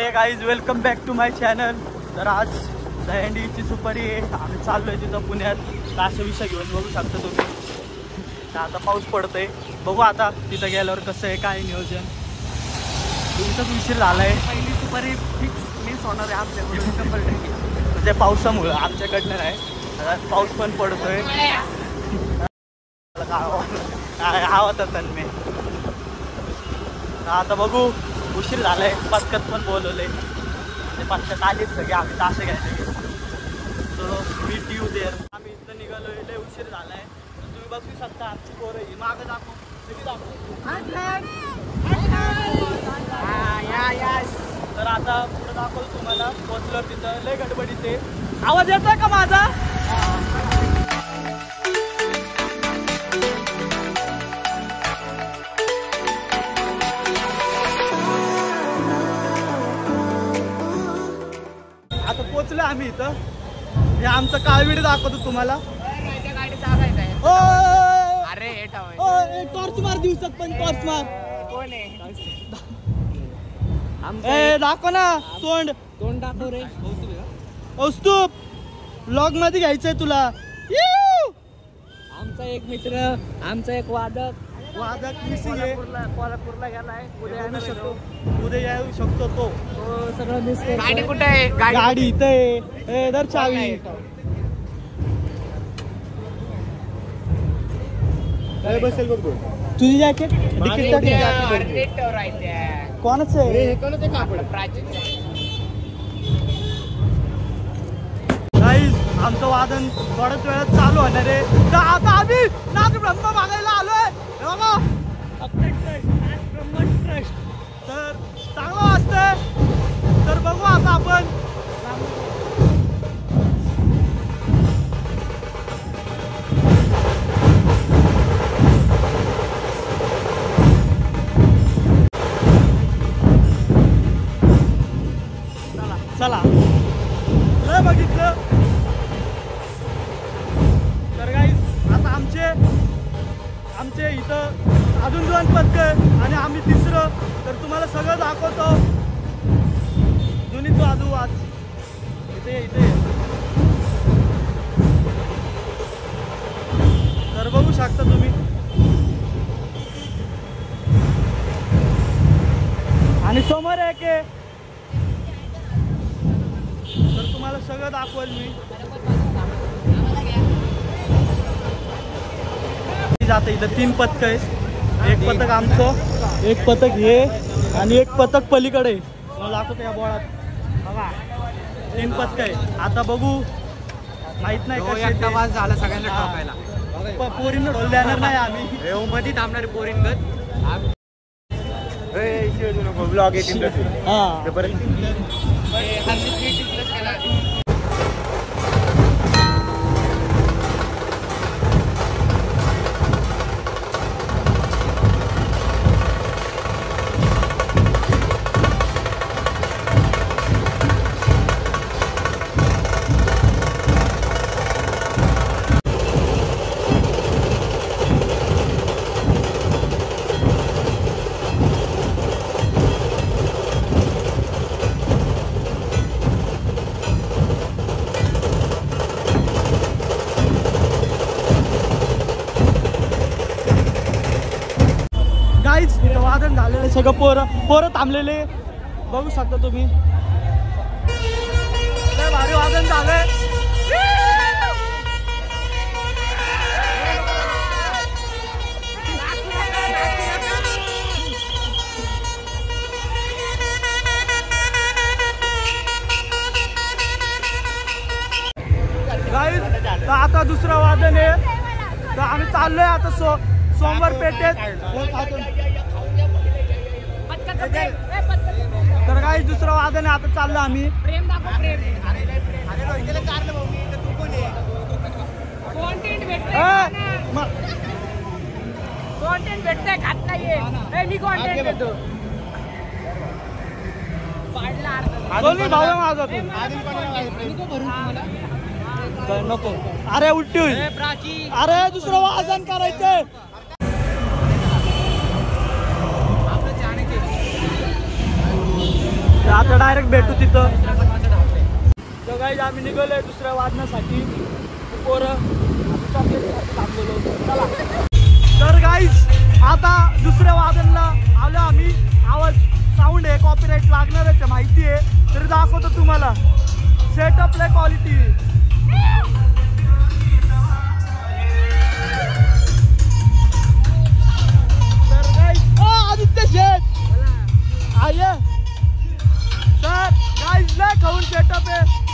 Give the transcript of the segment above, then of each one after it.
हे guys welcome back to my channel. तर आज दहीहंडीची सुपारी आहे. आम्ही चाललोय तिथं पुण्यात. असा विषय घेऊन बघू शकता तुम्ही. आता पाऊस पडतोय, बघू आता तिथं गेल्यावर कसं आहे काय नियोजन. तुमचाच उशीर झालाय. पहिली सुपारी फिक्स मिस होणार आहे आपल्याकडून 100%. म्हणजे पावसामुळं आमच्याकडनं नाही. आता पाऊस पण पडतोय. आवडत मी आता बघू. उशीर झालाय. पथकात पण बोलवलंय. ते पथकात आलीच सगळे. आम्ही तासे घ्यायचे. Meet you there. आम्ही इथं निघालोय. लय उशीर झालाय. तर तुम्ही बघू शकता आमची पोरं ही मागं दाखव. तर आता पुढे दाखवतो तुम्हाला. पोचलो तिथं. लय गडबडीत आहे. आवाज येतोय का माझा? आता पोचलो आम्ही इथं. हे आमचं काळवीड दाखवतो तुम्हाला. अरे टॉर्च मार दिवसात पण टॉर्च मार. कोण आहे? दाखव ना तोंड. तोंड दाखव रे. कौस्तुभ ब्लॉग मध्ये घ्यायचंय तुला. आमचा एक मित्र, आमचा एक वादक मिसिंग आहे. कोल्हापूरला गेलाय. उद्या येऊ शकतो तो. सगळं मिस. गाडी कुठे आहे? गाडी इथे आहे. दर चावी. काय बसेल बघ तुझी जॅकेट. कोणाच आहे? आमचं वादन थोड्याच वेळात चालू होणार आहे. तर आता आम्ही नाग ब्रह्म मागायला आलोय. तर चांगलं वाजतंय. तर बघू आता आपण. चला लय बघितलं. तर गाईस आता आमचे इथं अजून 2 पथकं आणि आम्ही तिसरं. तर तुम्हाला सगळं दाखवतो. जुनी बाजू आज इथे तर बघू शकता तुम्ही. आणि समोर आहे की तर तुम्हाला सगळं दाखवेल मी. जातं इथं 3 पथक आहे. एक पथक आमचं, एक पथक हे आणि एक पथक पलीकडे. मला दाखवतो या बोळात बघा 3 पथक आहे. आता बघू. माहित नाही कसं वाज झाला सगळ्यांना ठोकायला. पोरींना ढोल देणार नाही आम्ही. मध्ये थांबणारे पोरींगत. ब्लॉग येतील इथं वादन झालेले. सगळं पोरं थांबलेले बघू शकता तुम्ही. लय भारी वादन झालंय. गाईज आता दुसरं वादन आहे. तर आम्ही चाललोय आता सोमवार पेठेत. तर काही दुसरं वादन आहे. आता चाललो आम्ही. कॉन्टेंट भेटतंय खात नाहीये. मी कॉन्टेंट देतो. भाऊ माझा नको. अरे उलटी होईल. अरे दुसरं वादन करायचंय. आता डायरेक्ट भेटू तिथं. तर गाईज आम्ही निघालोय दुसऱ्या वादनासाठी. पोरं थांबलेलो. चला. तर गाईज आता दुसऱ्या वादनला आलो आम्ही. आवाज साऊंड आहे, कॉपीराईट लागणारच आहे माहिती आहे, तरी दाखवतो तुम्हाला. सेटअप लय क्वालिटी. तर गाईज आदित्य शेठ आये तर गाईज लय खाऊन सेटअप आहे.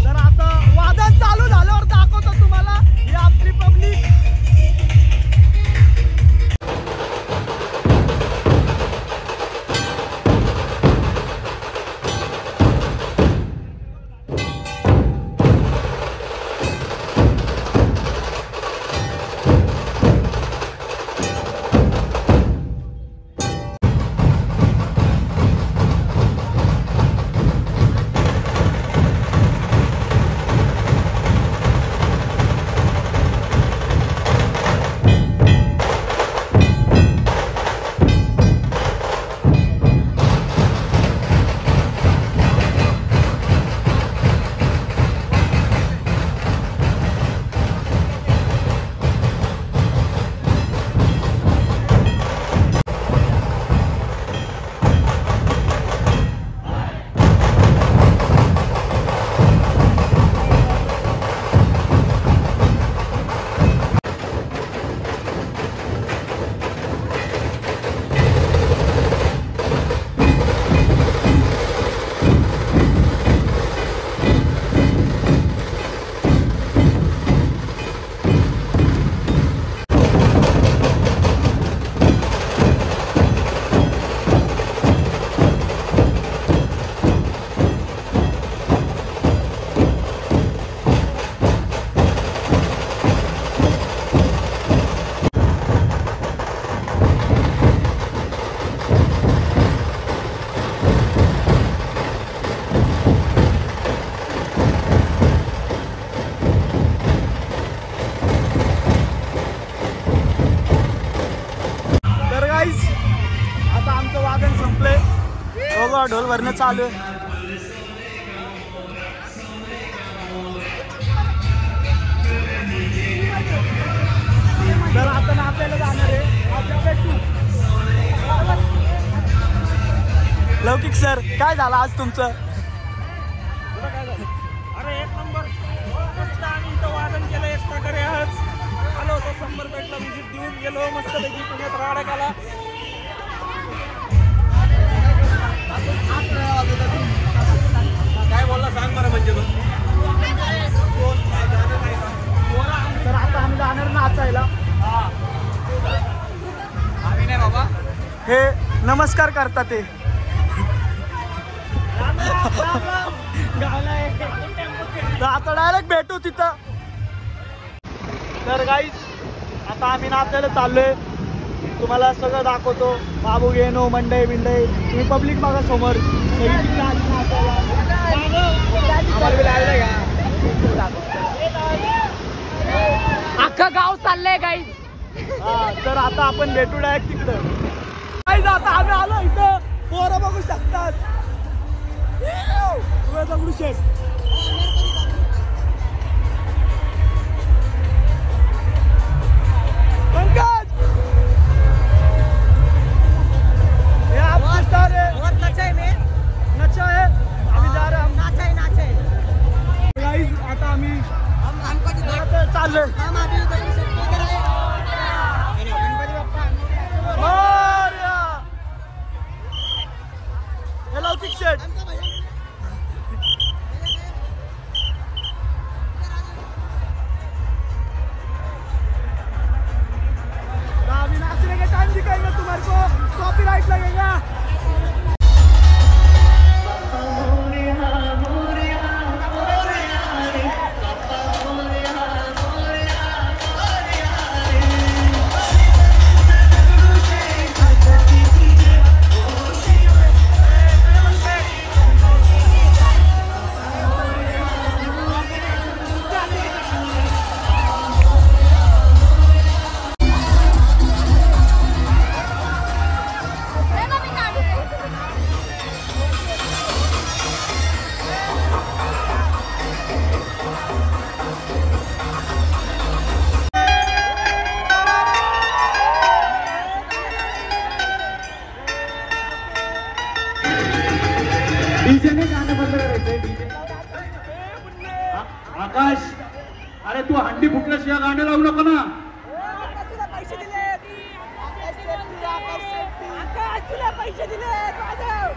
तर आता वादन चालू झाल्यावर दाखवतो तुम्हाला ही आपली पब्लिक. आता आमचं वादन संपलंय. बघा ढोल भरणं चालू आहे. तर आता नाचायला जाणार आहे. लौकिक सर काय झालं आज तुमचं? अरे एक नंबर मस्त. आम्ही इथं वादन केलं एक प्रकारे. आज आलो होतो संबरपेठला व्हिजिट देऊन गेलो. मस्तपैकी पुण्यात राडा केला. काय बोलला सांग बरं म्हणजे मग. तर आता आम्ही जाणार नाचायला. आम्ही नाही बाबा, हे नमस्कार करतात ते. तर आता डायरेक्ट भेटू तिथं. तर गाईज आता आम्ही नाचायला चाललोय. तुम्हाला सगळं दाखवतो. बाबू घेणो मंडई बिंडई तुम्ही पब्लिक बघा समोर. अख्खं गाव चाललंय गाईज. तर आता आपण भेटू डायरेक्ट तिकडं. गाईज आता आम्ही आलो इथं. पोरं बघू शकतात. दगडूशेठ पंकज ये आप नचा रहे बहुत नचा है. मैं नचा है. आम्ही जा रहे हम. नाचा है. गाईज आता आम्ही हमको चाललोय. हम अभी इधर आए. लौकिक शेठ पैसे दिले वाजव.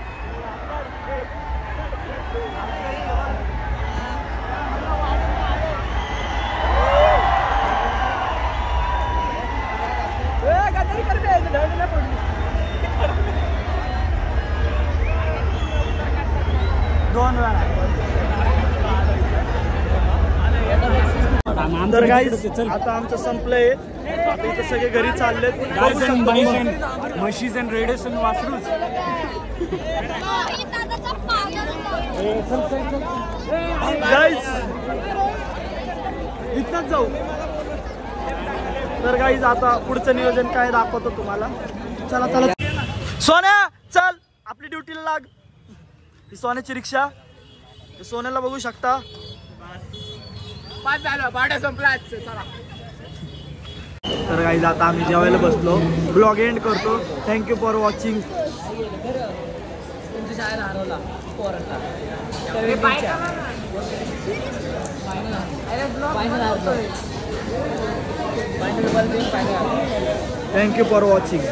दोन वेळा. तर गाईज आता आमचं संपलंय. आता इथं सगळे घरी चाललेत. म्हशीज अँड रेडिएशन वासरूच. गाईज इथंच जाऊ. तर गाईज आता पुढचं नियोजन काय दाखवतो तुम्हाला. चला चला सोन्या चल आपली ड्युटीला लाग. ही सोन्याची रिक्षा. सोन्याला बघू शकता. पाच झालं भाडं संपला. चला. तर गाईज आता आम्ही जेवायला बसलो. ब्लॉग एंड करतो. Thank you for watching. Thank you for watching.